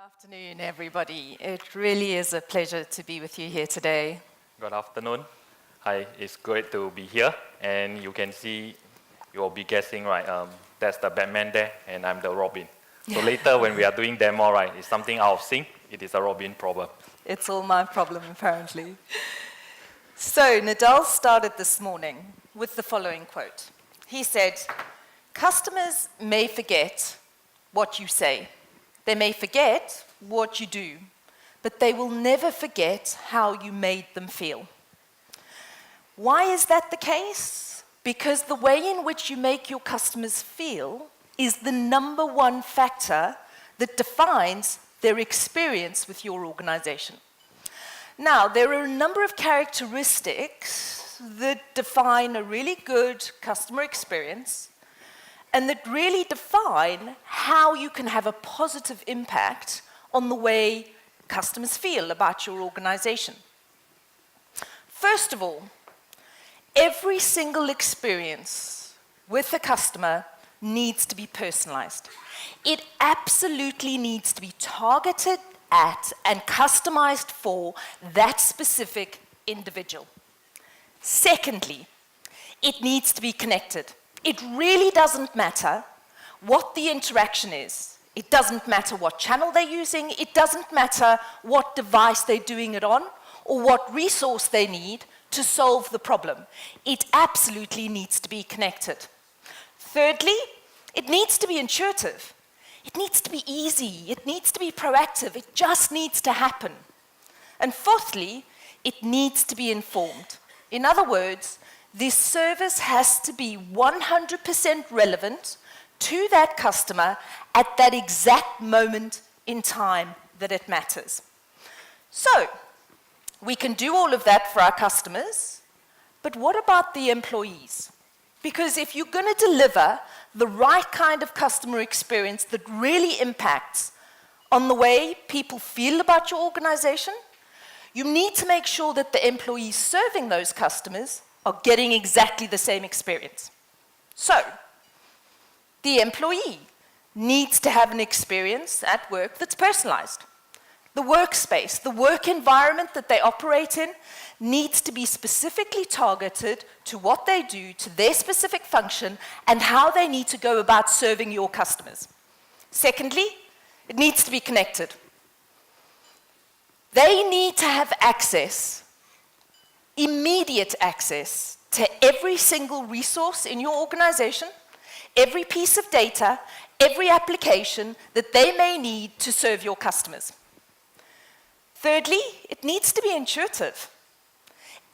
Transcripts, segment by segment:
afternoon, everybody. It really is a pleasure to be with you here today. Good afternoon. Hi, it's great to be here. And you can see, you'll be guessing, right, that's the Batman there, and I'm the Robin. So later when we are doing demo, right, it's something out of sync. It is a Robin problem. It's all my problem, apparently. So Nadal started this morning with the following quote. He said, "Customers may forget what you say. They may forget what you do, but they will never forget how you made them feel." Why is that the case? Because the way in which you make your customers feel is the number one factor that defines their experience with your organization. Now, there are a number of characteristics that define a really good customer experience and that really define how you can have a positive impact on the way customers feel about your organization. First of all, every single experience with a customer needs to be personalized. It absolutely needs to be targeted at and customized for that specific individual. Secondly, it needs to be connected. It really doesn't matter what the interaction is. It doesn't matter what channel they're using. It doesn't matter what device they're doing it on or what resource they need to solve the problem. It absolutely needs to be connected. Thirdly, it needs to be intuitive. It needs to be easy. It needs to be proactive. It just needs to happen. And fourthly, it needs to be informed. In other words, this service has to be 100% relevant to that customer at that exact moment in time that it matters. So, we can do all of that for our customers, but what about the employees? Because if you're going to deliver the right kind of customer experience that really impacts on the way people feel about your organization, you need to make sure that the employees serving those customers are getting exactly the same experience. So, the employee needs to have an experience at work that's personalized. The workspace, the work environment that they operate in needs to be specifically targeted to what they do, to their specific function, and how they need to go about serving your customers. Secondly, it needs to be connected. They need to have access, immediate access, to every single resource in your organization, every piece of data, every application that they may need to serve your customers. Thirdly, it needs to be intuitive.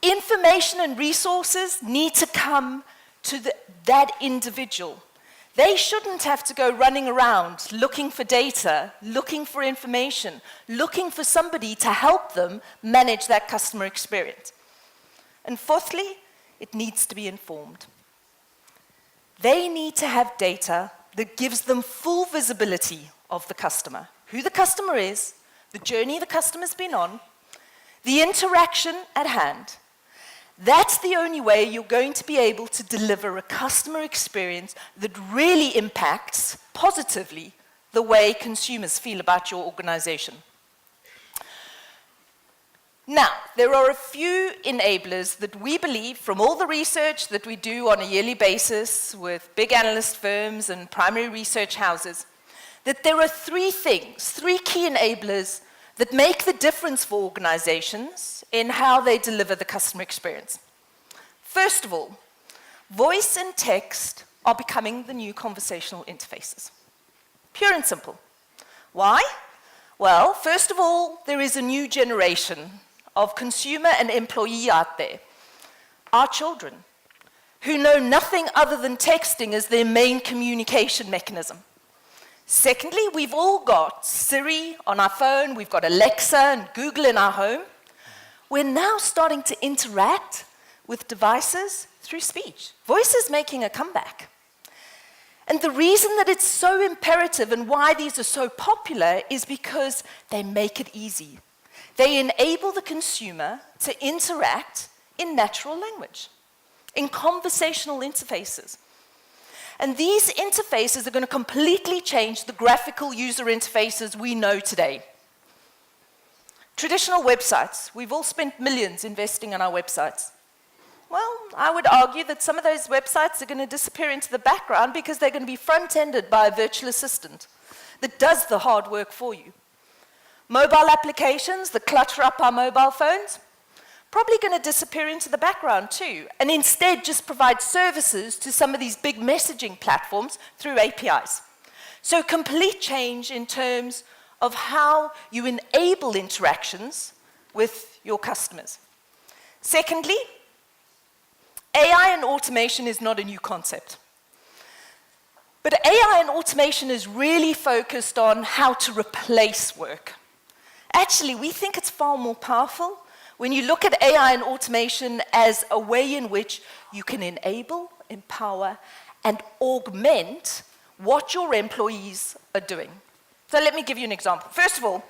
Information and resources need to come to that individual. They shouldn't have to go running around looking for data, looking for information, looking for somebody to help them manage that customer experience. And fourthly, it needs to be informed. They need to have data that gives them full visibility of the customer, who the customer is, the journey the customer's been on, the interaction at hand. That's the only way you're going to be able to deliver a customer experience that really impacts positively the way consumers feel about your organization. Now, there are a few enablers that we believe, from all the research that we do on a yearly basis with big analyst firms and primary research houses, that there are three key enablers that make the difference for organizations in how they deliver the customer experience. First of all, voice and text are becoming the new conversational interfaces. Pure and simple. Why? Well, first of all, there is a new generation of consumer and employee out there, our children, who know nothing other than texting as their main communication mechanism. Secondly, we've all got Siri on our phone, we've got Alexa and Google in our home. We're now starting to interact with devices through speech. Voice is making a comeback. And the reason that it's so imperative and why these are so popular is because they make it easy. They enable the consumer to interact in natural language, in conversational interfaces. And these interfaces are going to completely change the graphical user interfaces we know today. Traditional websites. We've all spent millions investing in our websites. Well, I would argue that some of those websites are going to disappear into the background because they're going to be front-ended by a virtual assistant that does the hard work for you. Mobile applications that clutter up our mobile phones, probably going to disappear into the background too, and instead just provide services to some of these big messaging platforms through APIs. So complete change in terms of how you enable interactions with your customers. Secondly, AI and automation is not a new concept. But AI and automation is really focused on how to replace work. Actually, we think it's far more powerful when you look at AI and automation as a way in which you can enable, empower, and augment what your employees are doing. So let me give you an example. First of all,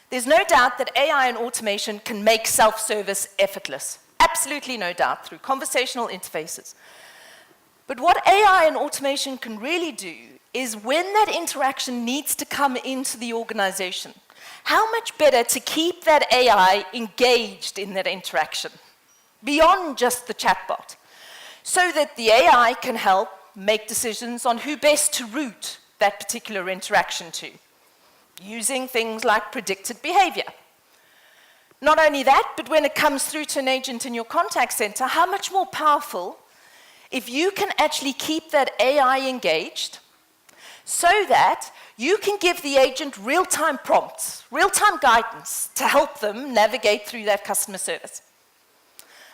there's no doubt that AI and automation can make self-service effortless. Absolutely no doubt, through conversational interfaces. But what AI and automation can really do is when that interaction needs to come into the organization, how much better to keep that AI engaged in that interaction, beyond just the chatbot, so that the AI can help make decisions on who best to route that particular interaction to, using things like predicted behavior. Not only that, but when it comes through to an agent in your contact center, how much more powerful if you can actually keep that AI engaged so that you can give the agent real-time prompts, real-time guidance to help them navigate through that customer service.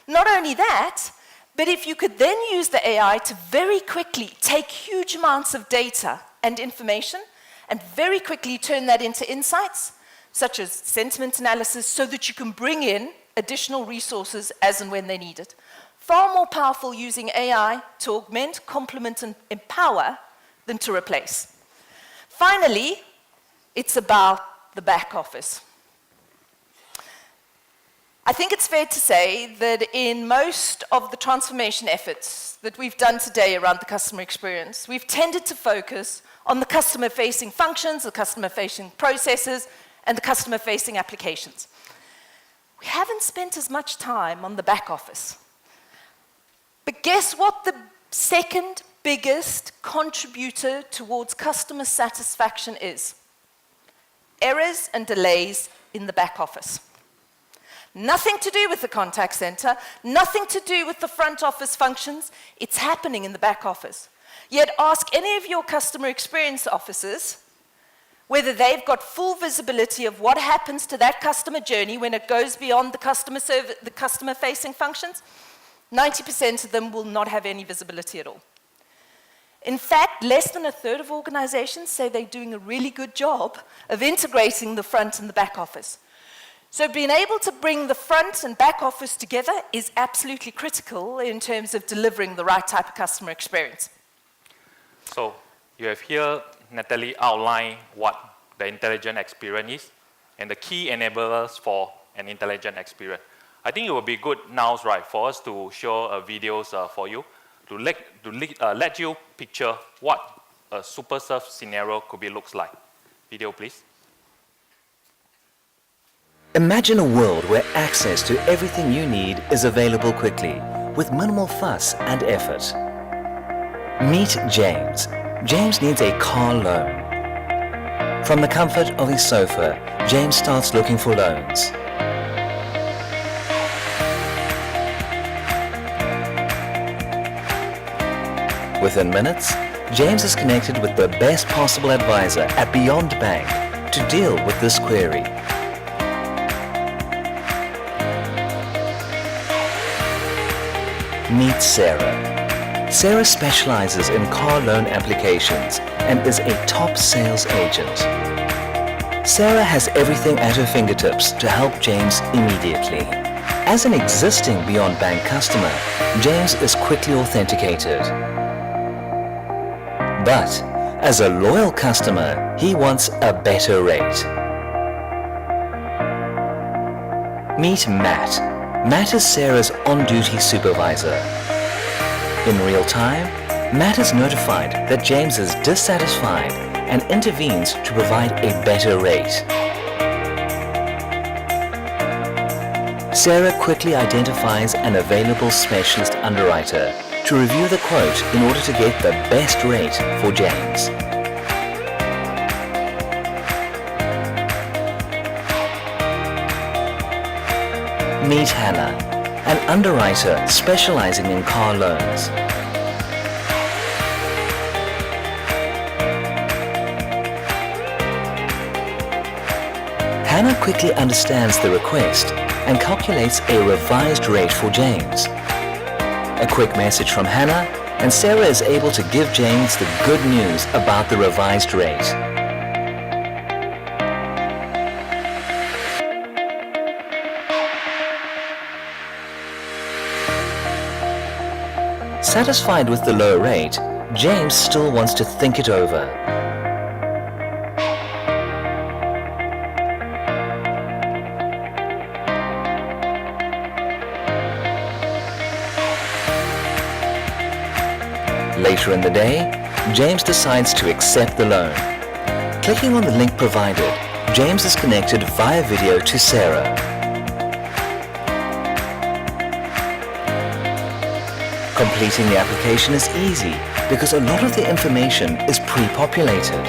Not only that, but if you could then use the AI to very quickly take huge amounts of data and information and very quickly turn that into insights, such as sentiment analysis, so that you can bring in additional resources as and when they need it. Far more powerful using AI to augment, complement, and empower than to replace. Finally, it's about the back office. I think it's fair to say that in most of the transformation efforts that we've done today around the customer experience, we've tended to focus on the customer-facing functions, the customer-facing processes, and the customer-facing applications. We haven't spent as much time on the back office. But guess what the second biggest contributor towards customer satisfaction is? Errors and delays in the back office. Nothing to do with the contact center, nothing to do with the front office functions. It's happening in the back office. Yet ask any of your customer experience officers whether they've got full visibility of what happens to that customer journey when it goes beyond the customer-facing functions. 90% of them will not have any visibility at all. In fact, less than a third of organizations say they're doing a really good job of integrating the front and the back office. So being able to bring the front and back office together is absolutely critical in terms of delivering the right type of customer experience. So you have here Natalie outline what the intelligent experience is and the key enablers for an intelligent experience. I think it will be good now, right, for us to show videos for you to let you picture what a super surf scenario could be looks like. Video, please. Imagine a world where access to everything you need is available quickly, with minimal fuss and effort. Meet James. James needs a car loan. From the comfort of his sofa, James starts looking for loans. Within minutes, James is connected with the best possible advisor at Beyond Bank to deal with this query. Meet Sarah. Sarah specializes in car loan applications and is a top sales agent. Sarah has everything at her fingertips to help James immediately. As an existing Beyond Bank customer, James is quickly authenticated. But as a loyal customer, he wants a better rate. Meet Matt. Matt is Sarah's on-duty supervisor. In real time, Matt is notified that James is dissatisfied and intervenes to provide a better rate. Sarah quickly identifies an available specialist underwriter to review the quote in order to get the best rate for James. Meet Hannah, an underwriter specializing in car loans. Hannah quickly understands the request and calculates a revised rate for James. A quick message from Hannah, and Sarah is able to give James the good news about the revised rate. Satisfied with the low rate, James still wants to think it over. Later in the day, James decides to accept the loan. Clicking on the link provided, James is connected via video to Sarah. Completing the application is easy because a lot of the information is pre-populated.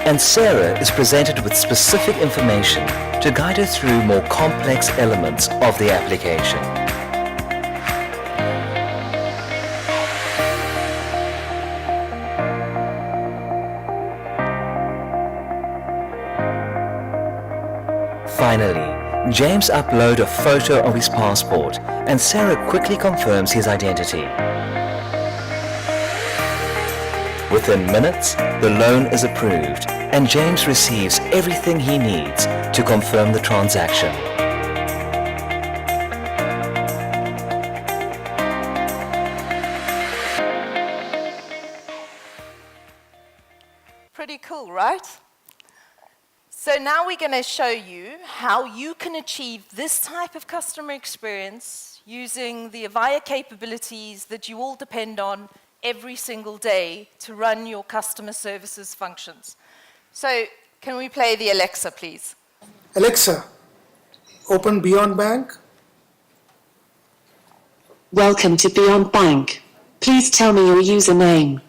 And Sarah is presented with specific information to guide her through more complex elements of the application. Finally, James uploads a photo of his passport and Sarah quickly confirms his identity. Within minutes, the loan is approved and James receives everything he needs to confirm the transaction. Pretty cool, right? So now we're going to show you how you can achieve this type of customer experience using the Avaya capabilities that you all depend on every single day to run your customer services functions. So can we play the Alexa, please? Alexa, open Beyond Bank. Welcome to Beyond Bank. Please tell me your username.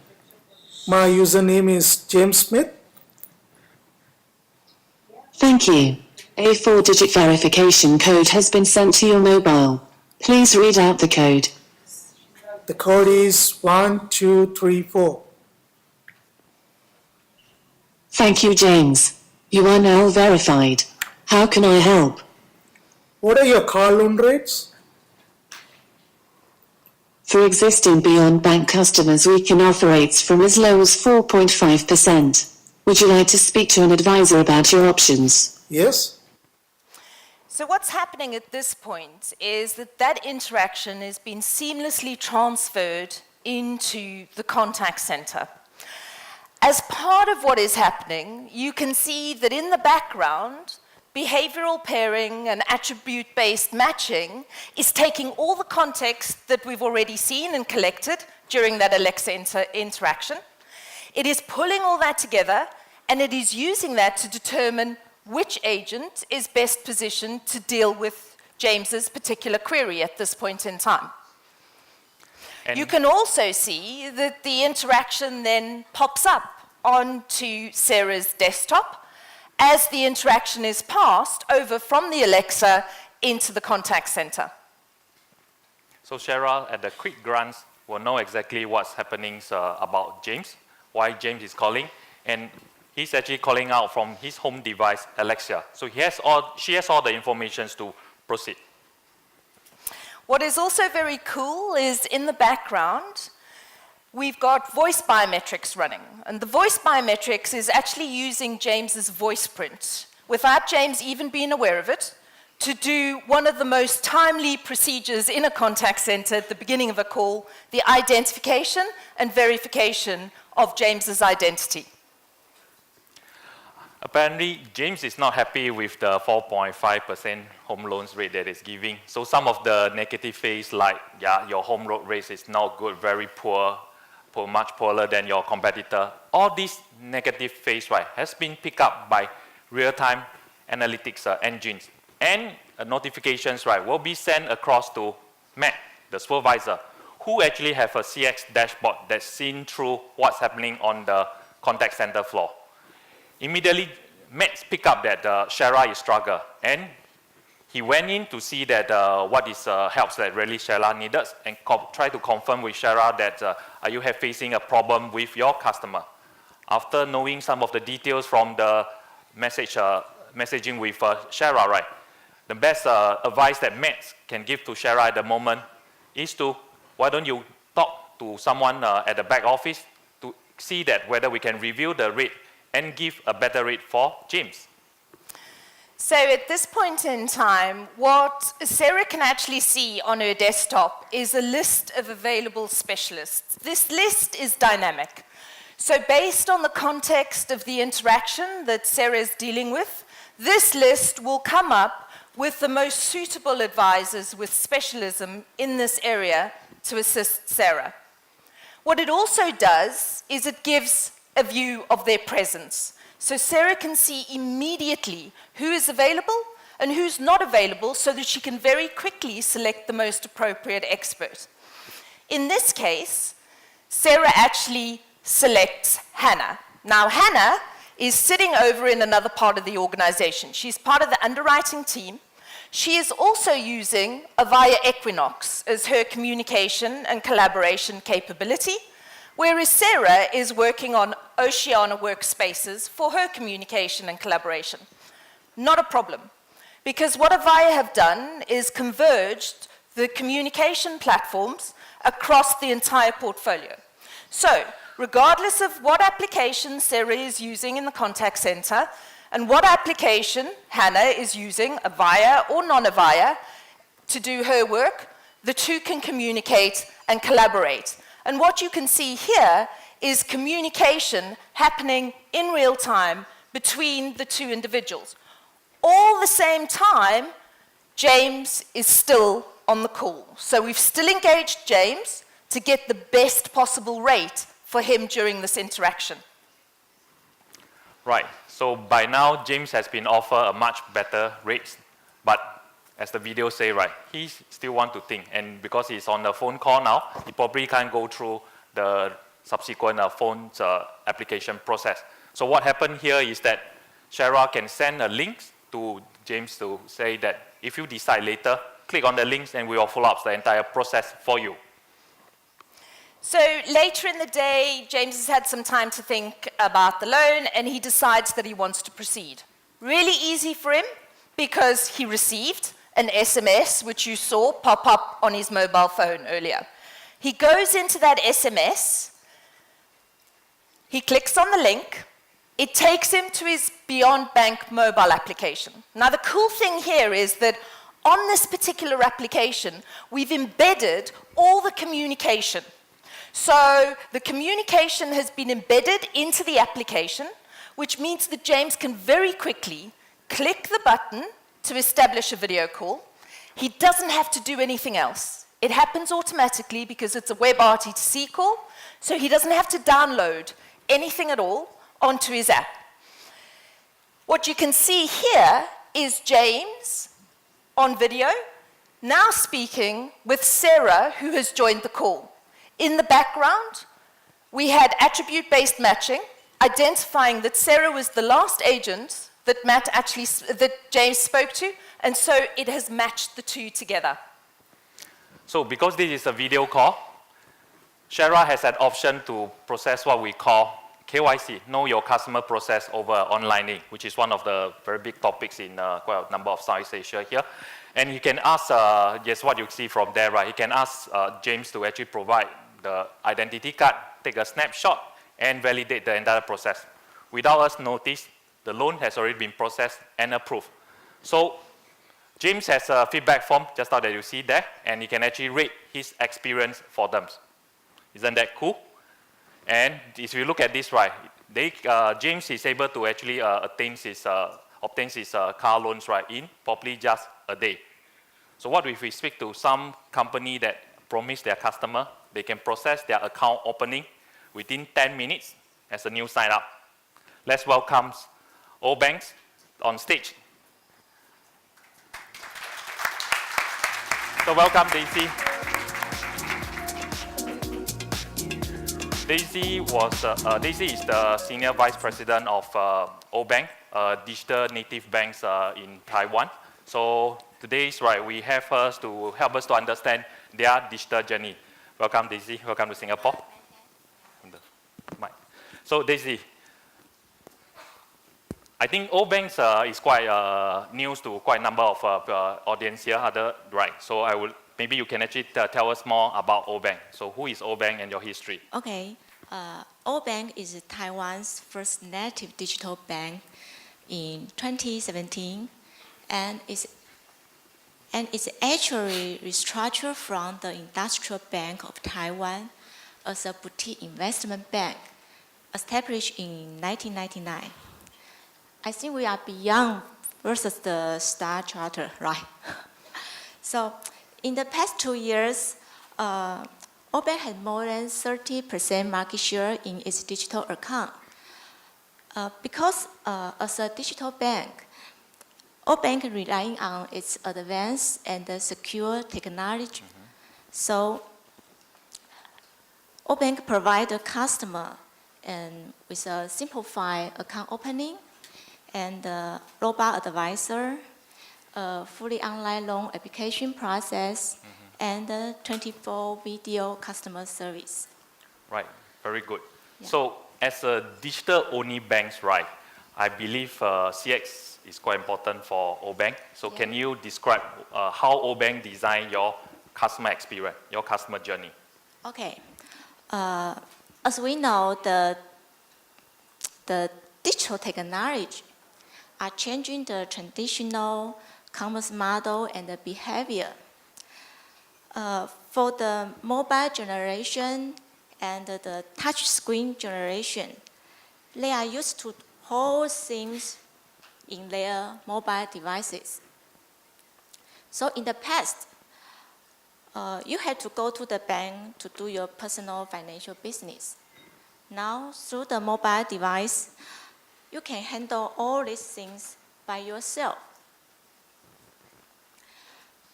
My username is James Smith. Thank you. A 4-digit verification code has been sent to your mobile. Please read out the code. The code is 1234. Thank you, James. You are now verified. How can I help? What are your car loan rates? For existing Beyond Bank customers, we can offer rates from as low as 4.5%. Would you like to speak to an advisor about your options? Yes. So what's happening at this point is that interaction has been seamlessly transferred into the contact center. As part of what is happening, you can see that in the background, behavioral pairing and attribute-based matching is taking all the context that we've already seen and collected during that Alexa interaction. It is pulling all that together, and it is using that to determine which agent is best positioned to deal with James's particular query at this point in time. And you can also see that the interaction then pops up onto Sarah's desktop as the interaction is passed over from the Alexa into the contact center. so Sarah, at the quick glance, will know exactly what's happening about James, why James is calling, and he's actually calling out from his home device, Alexa. So she has all the information to proceed. What is also very cool is in the background, we've got voice biometrics running. And the voice biometrics is actually using James's voice print, without James even being aware of it, to do one of the most timely procedures in a contact center at the beginning of a call, the identification and verification of James's identity. Apparently, James is not happy with the 4.5% home loans rate that it's giving. So some of the negative phase, like, yeah, your home loan rate is not good, very poor, much poorer than your competitor. All this negative phase, right, has been picked up by real-time analytics engines. And notifications, right, will be sent across to Matt, the supervisor, who actually have a CX dashboard that's seen through what's happening on the contact center floor. Immediately, Matt picked up that Shara is struggling, and he went in to see that what is helps that really Shara needed, and try to confirm with Shara that are you facing a problem with your customer. After knowing some of the details from the messaging with Shara, right, the best advice that Matt can give to Shara at the moment is to, why don't you talk to someone at the back office to see that whether we can review the rate and give a better rate for James. So at this point in time, what Sarah can actually see on her desktop is a list of available specialists. This list is dynamic. So based on the context of the interaction that Sarah is dealing with, this list will come up with the most suitable advisors with specialism in this area to assist Sarah. What it also does is it gives a view of their presence. So Sarah can see immediately who is available and who's not available so that she can very quickly select the most appropriate expert. In this case, Sarah actually selects Hannah. Now, Hannah is sitting over in another part of the organization. She's part of the underwriting team. She is also using Avaya Equinox as her communication and collaboration capability, whereas Sarah is working on Oceana workspaces for her communication and collaboration. Not a problem, because what Avaya have done is converged the communication platforms across the entire portfolio. So, regardless of what application Sarah is using in the contact center, and what application Hannah is using, Avaya or non-Avaya, to do her work, the two can communicate and collaborate. And what you can see here is communication happening in real time between the two individuals. All the same time, James is still on the call. So we've still engaged James to get the best possible rate for him during this interaction. Right, so by now, James has been offered a much better rate, but as the video say, right, he still want to think, and because he's on the phone call now, he probably can't go through the subsequent phone application process. So what happened here is that Shara can send a link to James to say that if you decide later, click on the links and we will follow up the entire process for you. So later in the day, James has had some time to think about the loan, and he decides that he wants to proceed. Really easy for him, because he received an SMS, which you saw pop up on his mobile phone earlier. He goes into that SMS, he clicks on the link, it takes him to his Beyond Bank mobile application. Now the cool thing here is that on this particular application, we've embedded all the communication. So the communication has been embedded into the application, which means that James can very quickly click the button to establish a video call. He doesn't have to do anything else. It happens automatically because it's a web RTC call, so he doesn't have to download anything at all onto his app. What you can see here is James on video, now speaking with Sarah, who has joined the call. In the background, we had attribute-based matching, identifying that Sarah was the last agent that James spoke to, and so it has matched the two together. So because this is a video call, Shara has an option to process what we call KYC, Know Your Customer Process over online, which is one of the very big topics in quite a number of Southeast Asia here. And he can ask, yes, what you see from there, right? He can ask James to actually provide the identity card, take a snapshot, and validate the entire process. Without us notice, the loan has already been processed and approved. So James has a feedback form, just now that you see there, and he can actually rate his experience for them. Isn't that cool? And if you look at this, right, James is able to actually obtain his car loans, right, in probably just a day. So what if we speak to some company that promise their customer they can process their account opening within 10 minutes as a new sign-up. Let's welcome all banks on stage. So welcome, Daisy. Daisy is the Senior Vice President of Obank, digital native banks in Taiwan. So today, we have her to help us to understand their digital journey. Welcome, Daisy. Welcome to Singapore. So Daisy, I think Obank is quite news to quite a number of audience here. So maybe you can actually tell us more about Obank. So who is Obank and your history? Okay. Obank is Taiwan's first native digital bank in 2017, and it's actually restructured from the Industrial Bank of Taiwan as a boutique investment bank established in 1999. I think we are beyond versus the Star Charter, right? So in the past 2 years, Obank had more than 30% market share in its digital account. Because as a digital bank, Obank relying on its advanced and secure technology. So Obank provide the customer with a simplified account opening and robust advisor, fully online loan application process, and 24 video customer service. Right, very good. Yeah. So as a digital-only bank, I believe CX is quite important for Obank. So Yeah. can you describe how Obank design your customer experience, your customer journey? Okay. As we know, the digital technology are changing the traditional commerce model and the behavior. For the mobile generation and the touch screen generation, they are used to hold things in their mobile devices. So in the past, you had to go to the bank to do your personal financial business. Now, through the mobile device, you can handle all these things by yourself.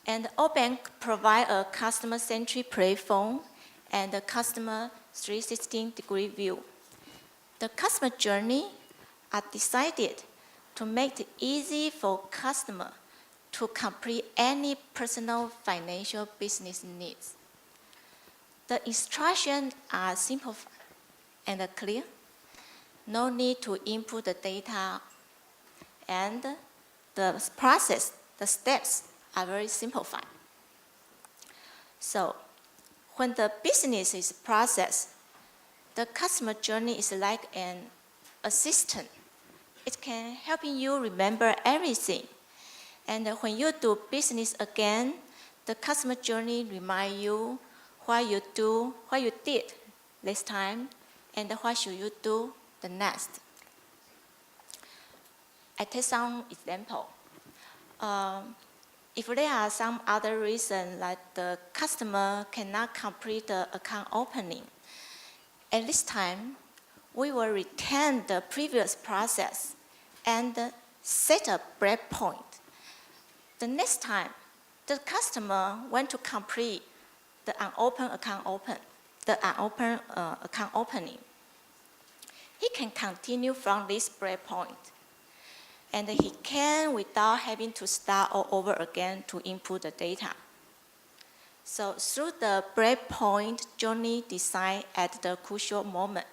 And Obank provide a customer-centric platform and a customer 360-degree view. The customer journey are decided to make it easy for customer to complete any personal financial business needs. The instructions are simple and clear. No need to input the data, and the process, the steps are very simplified. So when the business is processed, the customer journey is like an assistant. It can help you remember everything. And when you do business again, the customer journey remind you what you did this time, and what should you do the next. I take some example. If there are some other reason like the customer cannot complete the account opening, at this time, we will retain the previous process and set a breakpoint. The next time, the customer want to complete the unopened account opening, he can continue from this breakpoint. And he can without having to start all over again to input the data. So through the breakpoint journey design at the crucial moment,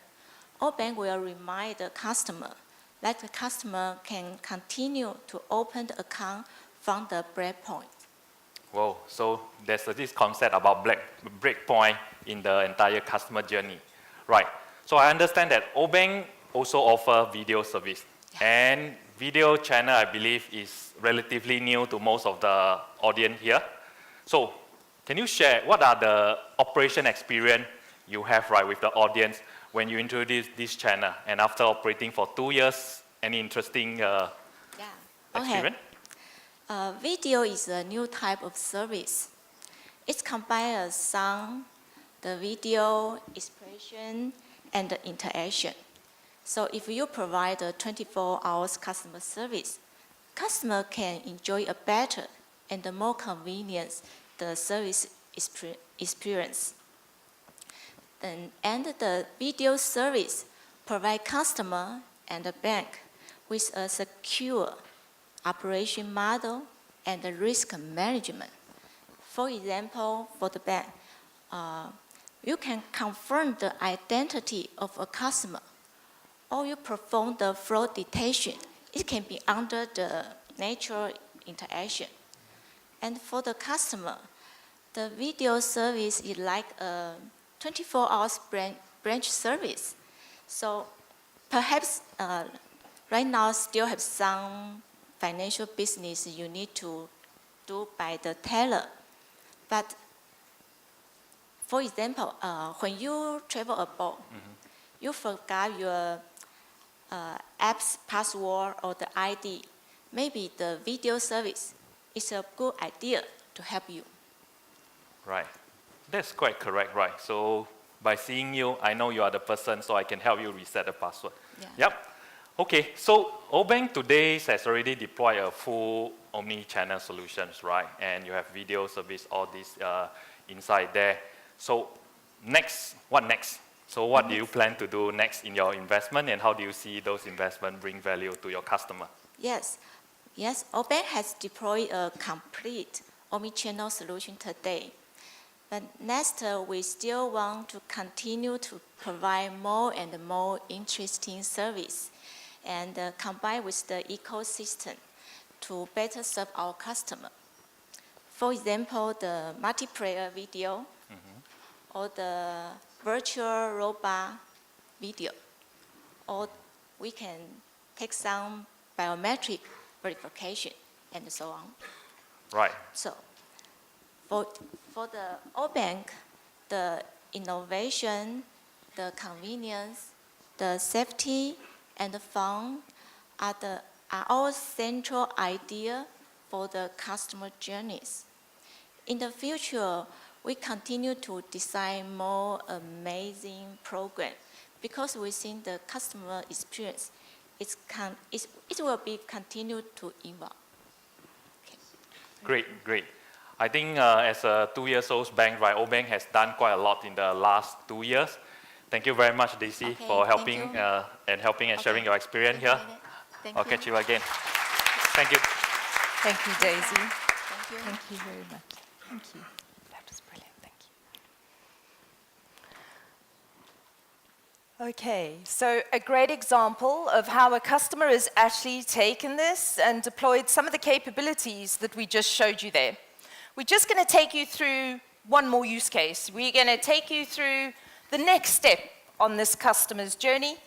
Obank will remind the customer that the customer can continue to open the account from the breakpoint. Whoa, so there's this concept about breakpoint in the entire customer journey. Right, so I understand that Obank also offer video service. Yes. And video channel, I believe, is relatively new to most of the audience here. So can you share what are the operation experience you have with the audience when you introduce this channel? And after operating for 2 years, any interesting experience? Video is a new type of service. It combines sound, the video, expression, and the interaction. So if you provide a 24 hours customer service, customer can enjoy a better and a more convenient the service experience. And the video service provide customer and the bank with a secure operation model and the risk management. For example, for the bank, you can confirm the identity of a customer, or you perform the fraud detection. It can be under the natural interaction. And for the customer, the video service is like a 24 hours branch service. So perhaps right now still have some financial business you need to do by the teller. But for example, when you travel abroad, you forgot your app's password or the ID. Maybe the video service is a good idea to help you. Right. That's quite correct, right? So by seeing you, I know you are the person, so I can help you reset the password. Yeah. Yep. Okay, so Obank today has already deployed a full omni-channel solutions, right? And you have video service, all this inside there. So next, what next? So what do you plan to do next in your investment, and how do you see those investments bring value to your customer? Yes, Obank has deployed a complete omni-channel solution today. But next, we still want to continue to provide more and more interesting service and combine with the ecosystem to better serve our customer. For example, the multiplayer video or the virtual robot video, or we can take some biometric verification and so on. Right. So for the Obank, the innovation, the convenience, the safety, and the fun are all central idea for the customer journeys. In the future, we continue to design more amazing programs because we think the customer experience it will be continued to evolve. Okay. Great. I think as a 2-year-old bank, right, Obank has done quite a lot in the last 2 years. Thank you very much, Daisy, Okay, for thank helping you. and sharing your experience here. Thank I'll you. catch you again. Thank you. Thank you, Daisy. Thank you. Thank you very much. Thank you. That was brilliant. Thank you. Okay, so a great example of how a customer has actually taken this and deployed some of the capabilities that we just showed you there. We're just going to take you through one more use case. We're going to take you through the next step on this customer's journey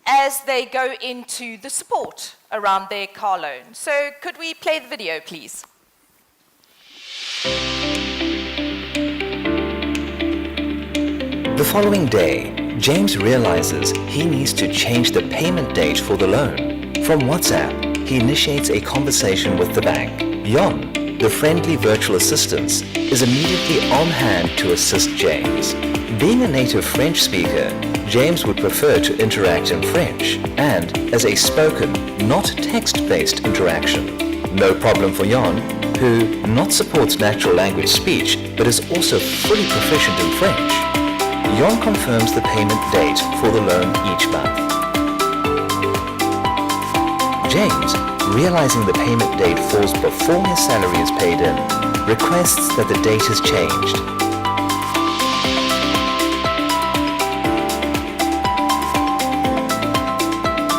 as they go into the support around their car loan. So could we play the video, please? The following day, James realizes he needs to change the payment date for the loan. From WhatsApp, he initiates a conversation with the bank. Yon, the friendly virtual assistant, is immediately on hand to assist James. Being a native French speaker, James would prefer to interact in French and as a spoken, not text-based interaction. No problem for Yon, who not supports natural language speech but is also fully proficient in French. Yon confirms the payment date for the loan each month. James, realizing the payment date falls before his salary is paid in, requests that the date is changed.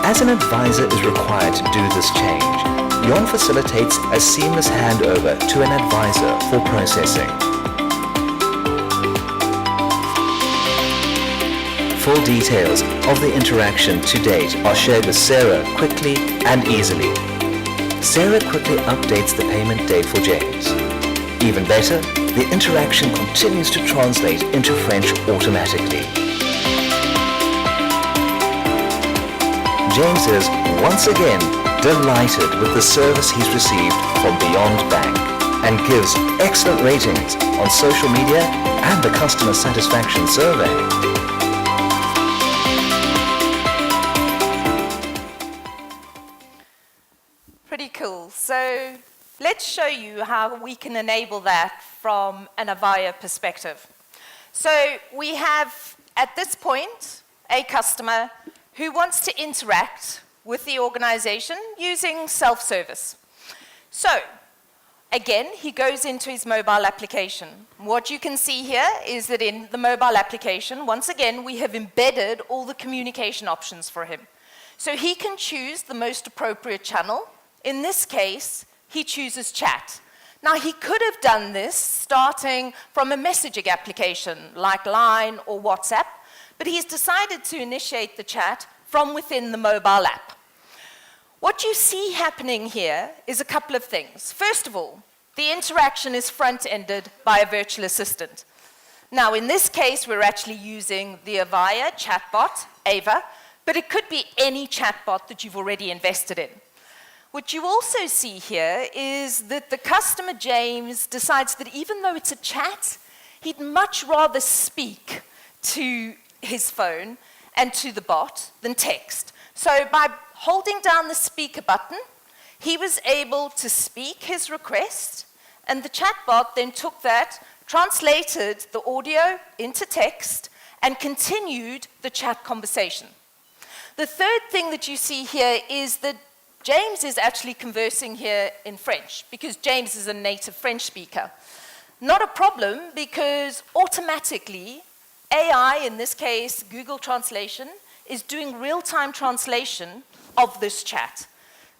As an advisor is required to do this change, Yon facilitates a seamless handover to an advisor for processing. Full details of the interaction to date are shared with Sarah quickly and easily. Sarah quickly updates the payment date for James. Even better, the interaction continues to translate into French automatically. James is, once again, delighted with the service he's received from Beyond Bank and gives excellent ratings on social media and the customer satisfaction survey. cool. So let's show you how we can enable that from an Avaya perspective. So we have, at this point, a customer who wants to interact with the organization using self-service. So, again, he goes into his mobile application. What you can see here is that in the mobile application, once again, we have embedded all the communication options for him. So he can choose the most appropriate channel. In this case, he chooses chat. Now, he could have done this starting from a messaging application like Line or WhatsApp, but he's decided to initiate the chat from within the mobile app. What you see happening here is a couple of things. First of all, the interaction is front-ended by a virtual assistant. Now, in this case, we're actually using the Avaya chatbot, Ava, but it could be any chatbot that you've already invested in. What you also see here is that the customer, James, decides that even though it's a chat, he'd much rather speak to his phone and to the bot than text. So by holding down the speaker button, he was able to speak his request, and the chatbot then took that, translated the audio into text, and continued the chat conversation. The third thing that you see here is that James is actually conversing here in French, because James is a native French speaker. Not a problem, because automatically AI, in this case, Google Translation, is doing real-time translation of this chat.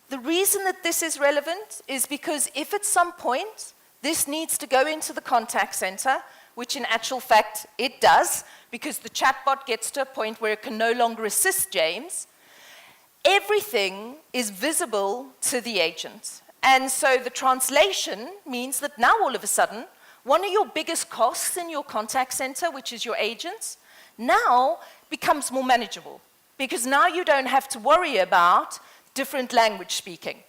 The reason that this is relevant is because if at some point this needs to go into the contact center, which in actual fact it does, because the chatbot gets to a point where it can no longer assist James, everything is visible to the agent. And so the translation means that now all of a sudden, one of your biggest costs in your contact center, which is your agents, now becomes more manageable, because now you don't have to worry about different language speaking.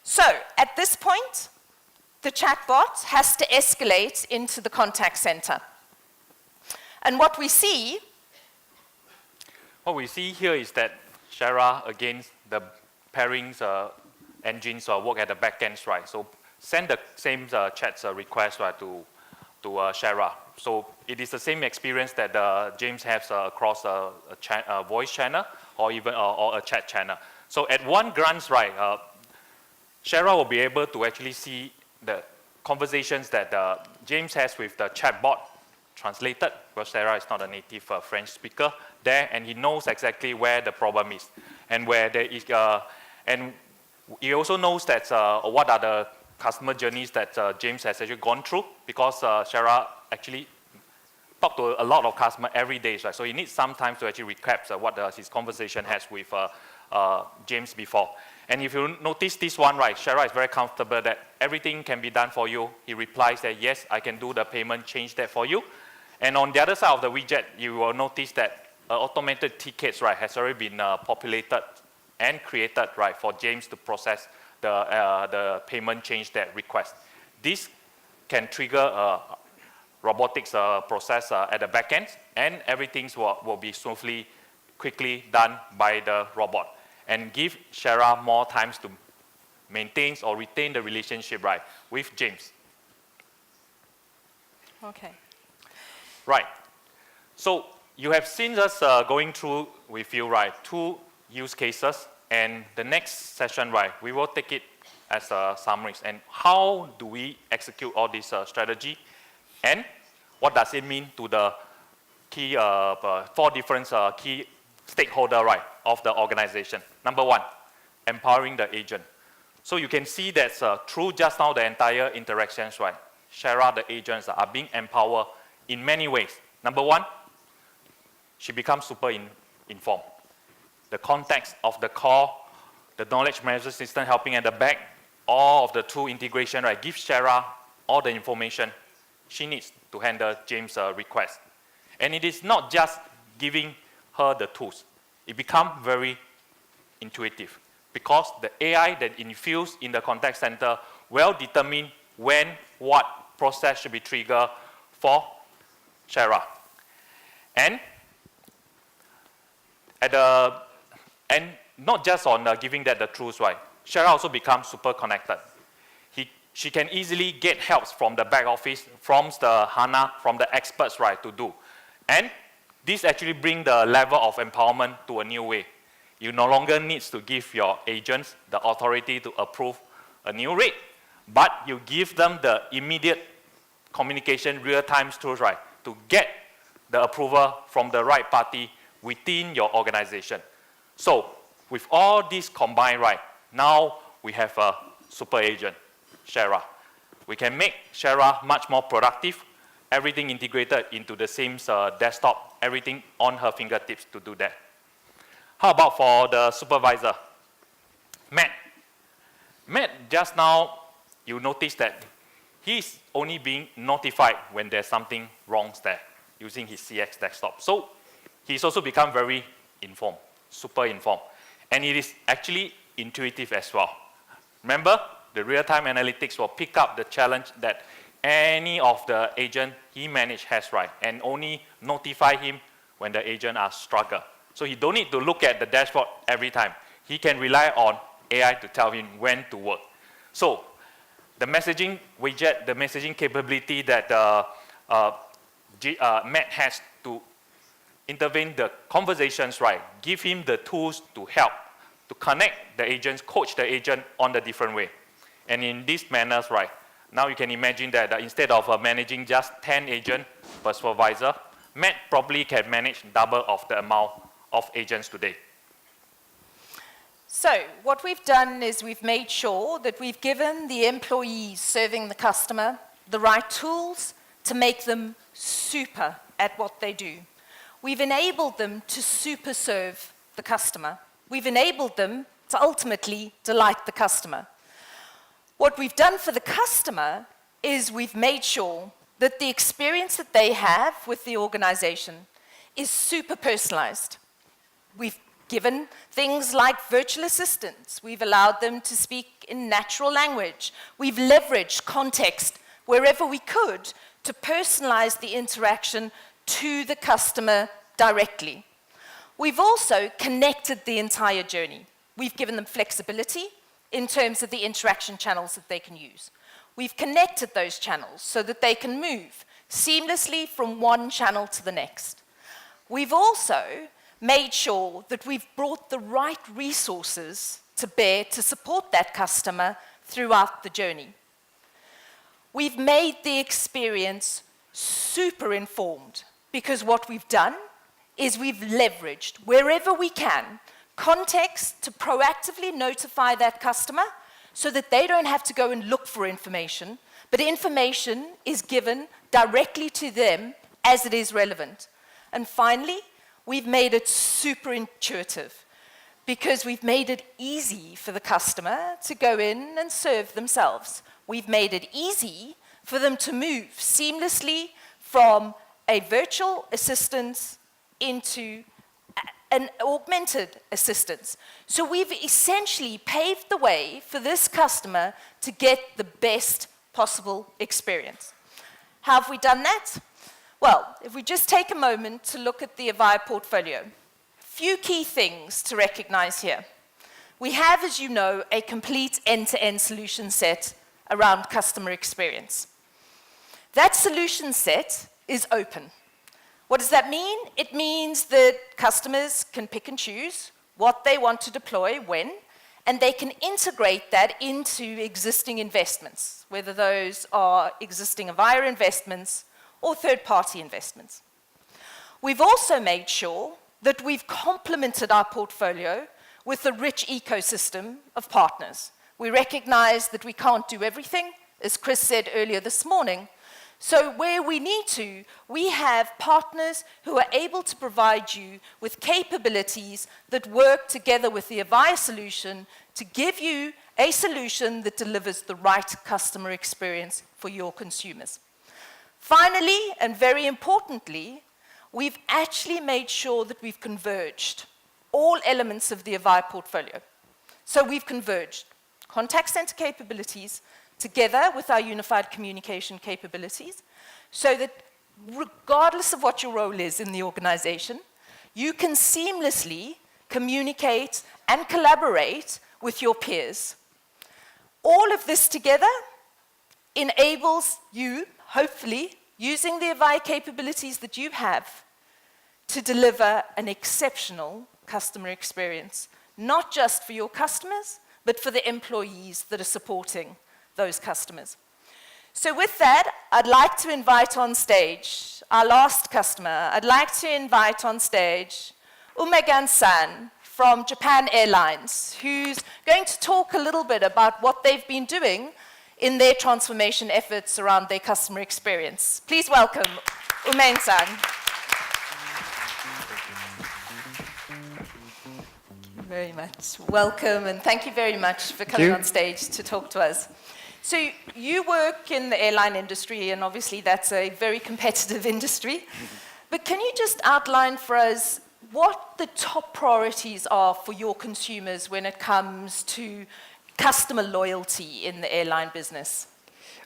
So at this point, the chatbot has to escalate into the contact center. And what we see here is that Shara, against the pairings engines work at the back end, right? So send the same chat request right, to Shara. So it is the same experience that James has across a voice channel or even or a chat channel. So at one glance, right, Shara will be able to actually see the conversations that James has with the chatbot translated, because Shara is not a native French speaker there, and he knows exactly where the problem is, and where there is, and he also knows that what are the customer journeys that James has actually gone through, because Shara actually talk to a lot of customers every day, right? So he needs some time to actually recap what his conversation has with James before. And if you notice this one, right, Shara is very comfortable that everything can be done for you. He replies that, yes, I can do the payment, change that for you. And on the other side of the widget, you will notice that automated tickets, right, has already been populated and created, right, for James to process the payment change that request. This can trigger a robotics process at the back end, and everything will be smoothly, quickly done by the robot, and give Shara more time to maintain or retain the relationship, right, with James. Okay. Right. So you have seen us going through with you, right, 2 use cases, and the next session, right, we will take it as summaries. And how do we execute all this strategy, and what does it mean to the key 4 different key stakeholder, right, of the organization? Number 1, empowering the agent. So you can see that through just now the entire interactions, right, Shara, the agents, are being empowered in many ways. Number 1, she becomes super informed. The context of the call, the knowledge management system helping at the back, all of the tool integration, right, gives Shara all the information she needs to handle James' request. And it is not just giving her the tools. It becomes very intuitive, because the AI that infused in the contact center will determine when, what process should be triggered for Shara. And not just on giving that the truth, right? Shara also becomes super connected. She can easily get help from the back office, from the HANA, from the experts, right, to do. And this actually brings the level of empowerment to a new way. You no longer need to give your agents the authority to approve a new rate, but you give them the immediate communication, real-time tools, right, to get the approval from the right party within your organization. So with all this combined, right, now we have a super agent, Shara. We can make Shara much more productive, everything integrated into the same desktop, everything on her fingertips to do that. How about for the supervisor? Matt. Matt, just now, you notice that he's only being notified when there's something wrong there using his CX desktop. So he's also become very informed, super informed. And it is actually intuitive as well. Remember, the real-time analytics will pick up the challenge that any of the agent he managed has, right, and only notify him when the agent are struggle. So he don't need to look at the dashboard every time. He can rely on AI to tell him when to work. So the messaging widget, the messaging capability that Matt has to intervene the conversations, right, give him the tools to help, to connect the agents, coach the agent on the different way. And in these manners, right, now you can imagine that instead of managing just 10 agents per supervisor, Matt probably can manage double of the amount of agents today. So what we've done is we've made sure that we've given the employees serving the customer the right tools to make them super at what they do. We've enabled them to super serve the customer. We've enabled them to ultimately delight the customer. What we've done for the customer is we've made sure that the experience that they have with the organization is super personalized. We've given things like virtual assistants. We've allowed them to speak in natural language. We've leveraged context wherever we could to personalize the interaction to the customer directly. We've also connected the entire journey. We've given them flexibility in terms of the interaction channels that they can use. We've connected those channels so that they can move seamlessly from one channel to the next. We've also made sure that we've brought the right resources to bear to support that customer throughout the journey. We've made the experience super informed because what we've done is we've leveraged, wherever we can, context to proactively notify that customer so that they don't have to go and look for information, but information is given directly to them as it is relevant. And finally, we've made it super intuitive because we've made it easy for the customer to go in and serve themselves. We've made it easy for them to move seamlessly from a virtual assistant into an augmented assistance. So we've essentially paved the way for this customer to get the best possible experience. How have we done that? Well, if we just take a moment to look at the Avaya portfolio, a few key things to recognize here. We have, as you know, a complete end-to-end solution set around customer experience. That solution set is open. What does that mean? It means that customers can pick and choose what they want to deploy when, and they can integrate that into existing investments, whether those are existing Avaya investments or third-party investments. We've also made sure that we've complemented our portfolio with a rich ecosystem of partners. We recognize that we can't do everything, as Chris said earlier this morning. So where we need to, we have partners who are able to provide you with capabilities that work together with the Avaya solution to give you a solution that delivers the right customer experience for your consumers. Finally, and very importantly, we've actually made sure that we've converged all elements of the Avaya portfolio. So we've converged contact center capabilities together with our unified communication capabilities, so that regardless of what your role is in the organization, you can seamlessly communicate and collaborate with your peers. All of this together enables you, hopefully, using the Avaya capabilities that you have, to deliver an exceptional customer experience, not just for your customers, but for the employees that are supporting those customers. So with that, I'd like to invite on stage our last customer. I'd like to invite on stage Umegan-san from Japan Airlines, who's going to talk a little bit about what they've been doing in their transformation efforts around their customer experience. Please welcome Umegan-san. Very much. Welcome, and thank you very much for coming on stage to talk to us. So you work in the airline industry, and obviously that's a very competitive industry. But can you just outline for us what the top priorities are for your consumers when it comes to customer loyalty in the airline business?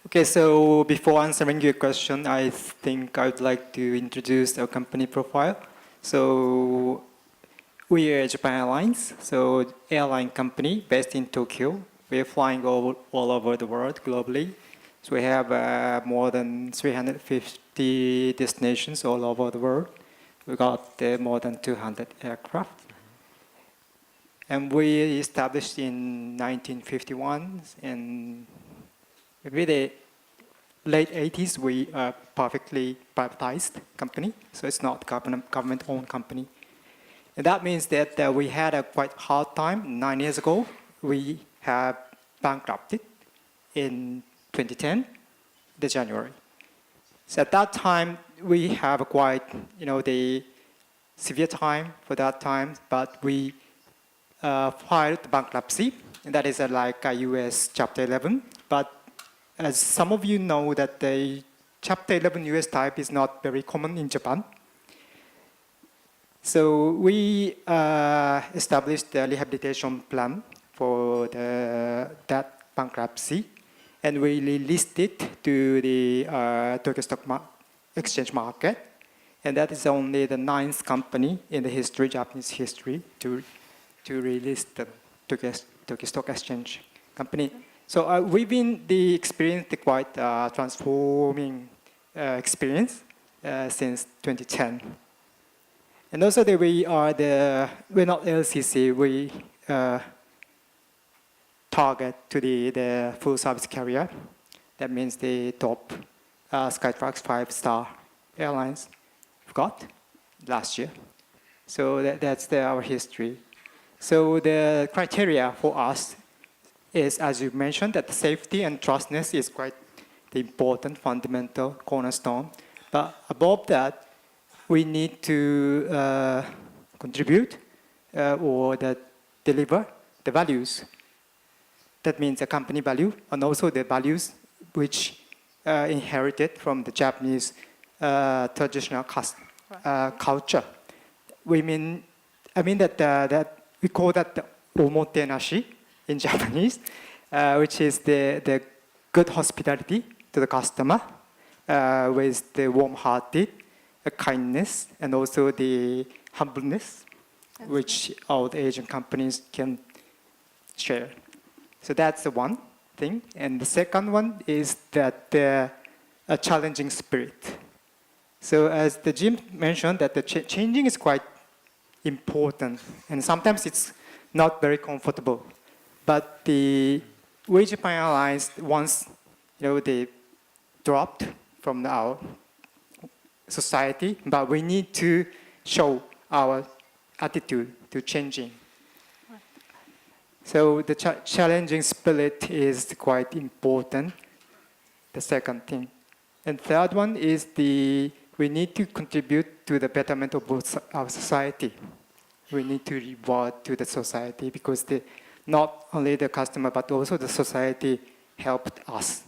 Okay, so before answering your question, I think I would like to introduce our company profile. So we are Japan Airlines, so airline company based in Tokyo. We're flying all over the world globally. So we have more than 350 destinations all over the world. We got more than 200 aircraft. And we established in 1951, and with the late 80s, we are perfectly privatized company. So it's not government-owned company. And that means that we had a quite hard time 9 years ago. We have bankrupted in 2010, the January. So at that time, we have a quite, the severe time for that time, but we filed bankruptcy, and that is like a US Chapter 11. But as some of you know, that the Chapter 11 US type is not very common in Japan. So we established a rehabilitation plan for that bankruptcy, and we released it to the Tokyo Stock Exchange market, and that is only the 9th company in the history, Japanese history, to release the Tokyo Stock Exchange company. So we've been experienced the quite transforming experience since 2010. And also that we're not LCC, we target to the full service carrier. That means the top Skytrax 5-star airlines we've got last year. So that's our history. So the criteria for us is, as you mentioned, that the safety and trustness is quite the important fundamental cornerstone. But above that, we need to contribute or deliver the values. That means the company value and also the values which inherited from the Japanese traditional culture. I mean that we call that the omotenashi in Japanese, which is the good hospitality to the customer with the warm-hearted kindness and also the humbleness, which all the Asian companies can share. So that's the one thing. And the second one is that a challenging spirit. So as the Jim mentioned, that the changing is quite important, and sometimes it's not very comfortable. But the way Japan Airlines, once they dropped from our society, but we need to show our attitude to changing. So the challenging spirit is quite important, the second thing. And third one is we need to contribute to the betterment of our society. We need to reward to the society because not only the customer, but also the society helped us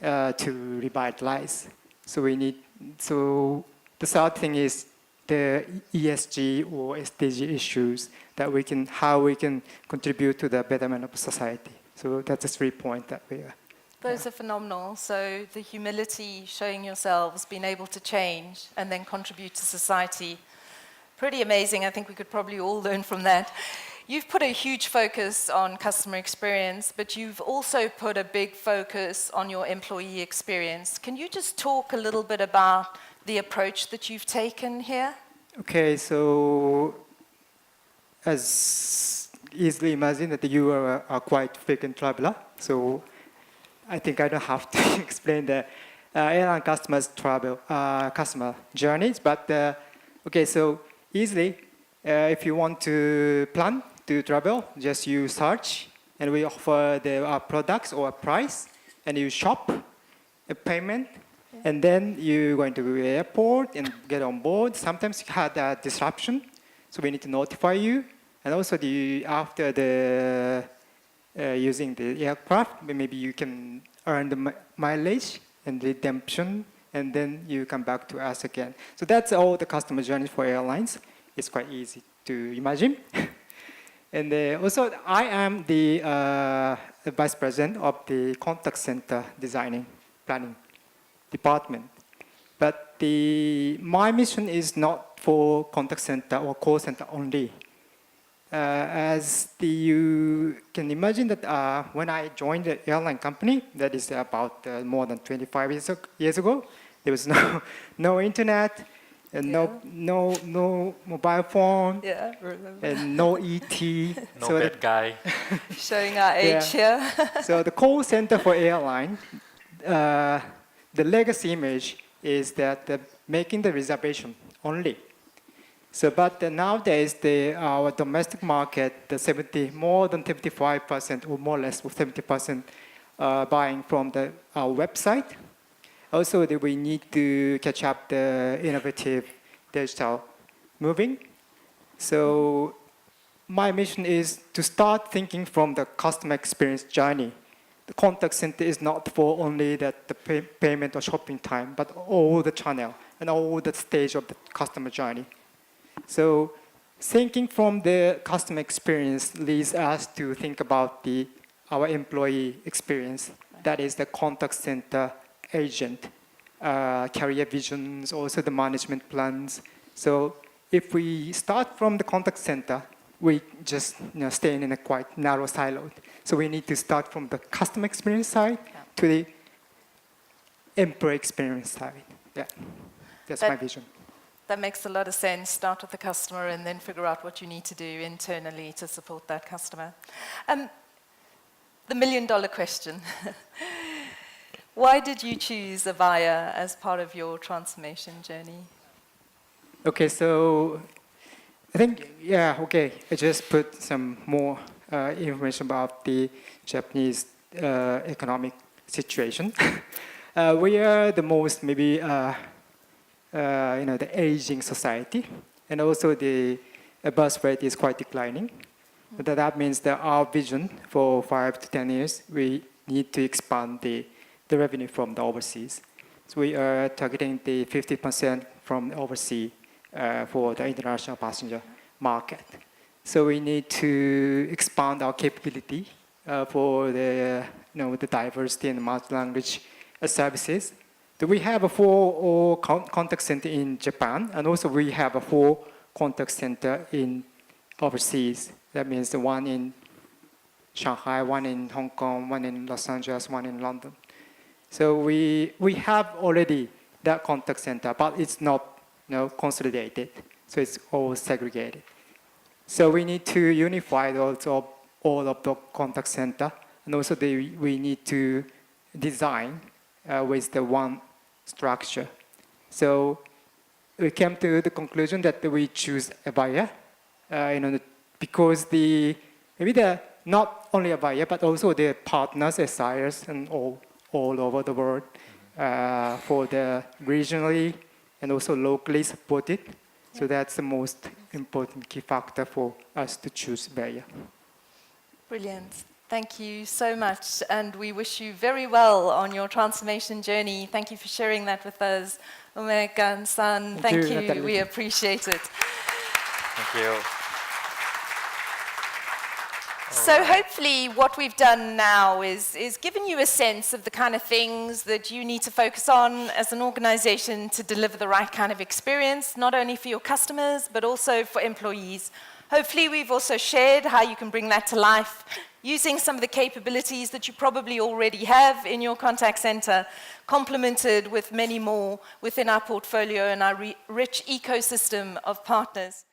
to revitalize. So the third thing is the ESG or SDG issues that how we can contribute to the betterment of society. So that's the 3 points that we are. Those are phenomenal. So the humility, showing yourselves, being able to change and then contribute to society. Pretty amazing. I think we could probably all learn from that. you've put a huge focus on customer experience, but you've also put a big focus on your employee experience. Can you just talk a little bit about the approach that you've taken here? Okay, so as easily imagine that you are a quite frequent traveler, so I think I don't have to explain the airline customers' customer journeys, but okay, so easily, if you want to plan to travel, just you search, and we offer our products or a price, and you shop, a payment, and then you're going to the airport and get on board. Sometimes you had a disruption, so we need to notify you, and also after using the aircraft, maybe you can earn the mileage and redemption, and then you come back to us again. So that's all the customer journey for airlines. It's quite easy to imagine. And also, I am the vice president of the contact center designing, planning department. But my mission is not for contact center or call center only. As you can imagine that when I joined the airline company, that is about more than 25 years ago, there was no internet, and no mobile phone, and no ET. No so bad guy. Showing our age here. So the call center for airline, the legacy image is that making the reservation only. So, but nowadays, our domestic market, more than 75%, or more or less 70%, buying from our website. Also, we need to catch up the innovative digital moving. So, my mission is to start thinking from the customer experience journey. The contact center is not for only the payment or shopping time, but all the channel and all the stage of the customer journey. So thinking from the customer experience leads us to think about our employee experience. That is the contact center agent, career visions, also the management plans. So if we start from the contact center, we just stay in a quite narrow silo. So we need to start from the customer experience side to the employee experience side. Yeah, that's my vision. That makes a lot of sense. Start with the customer and then figure out what you need to do internally to support that customer. The million-dollar question. Why did you choose Avaya as part of your transformation journey? Okay, so I think, I just put some more information about the Japanese economic situation. We are the most maybe the aging society, and also the birth rate is quite declining. But that means that our vision for 5 to 10 years, we need to expand the revenue from the overseas. So we are targeting the 50% from overseas for the international passenger market. So we need to expand our capability for the diversity and multi-language services. So we have a 4 contact center in Japan, and also we have a 4 contact center in overseas. That means the one in Shanghai, one in Hong Kong, one in Los Angeles, one in London. So we have already that contact center, but it's not consolidated. So it's all segregated. So we need to unify also all of the contact center, and also we need to design with the one structure. So we came to the conclusion that we choose Avaya, because not only Avaya, but also the partners, SIers, and all over the world for the regionally and also locally supported. So that's the most important key factor for us to choose Avaya. Brilliant. Thank you so much, and we wish you very well on your transformation journey. Thank you for sharing that with us, Omegan-san. Thank you. Natalie. We appreciate it. Thank you. So hopefully what we've done now is given you a sense of the kind of things that you need to focus on as an organization to deliver the right kind of experience, not only for your customers, but also for employees. Hopefully, we've also shared how you can bring that to life using some of the capabilities that you probably already have in your contact center, complemented with many more within our portfolio and our rich ecosystem of partners.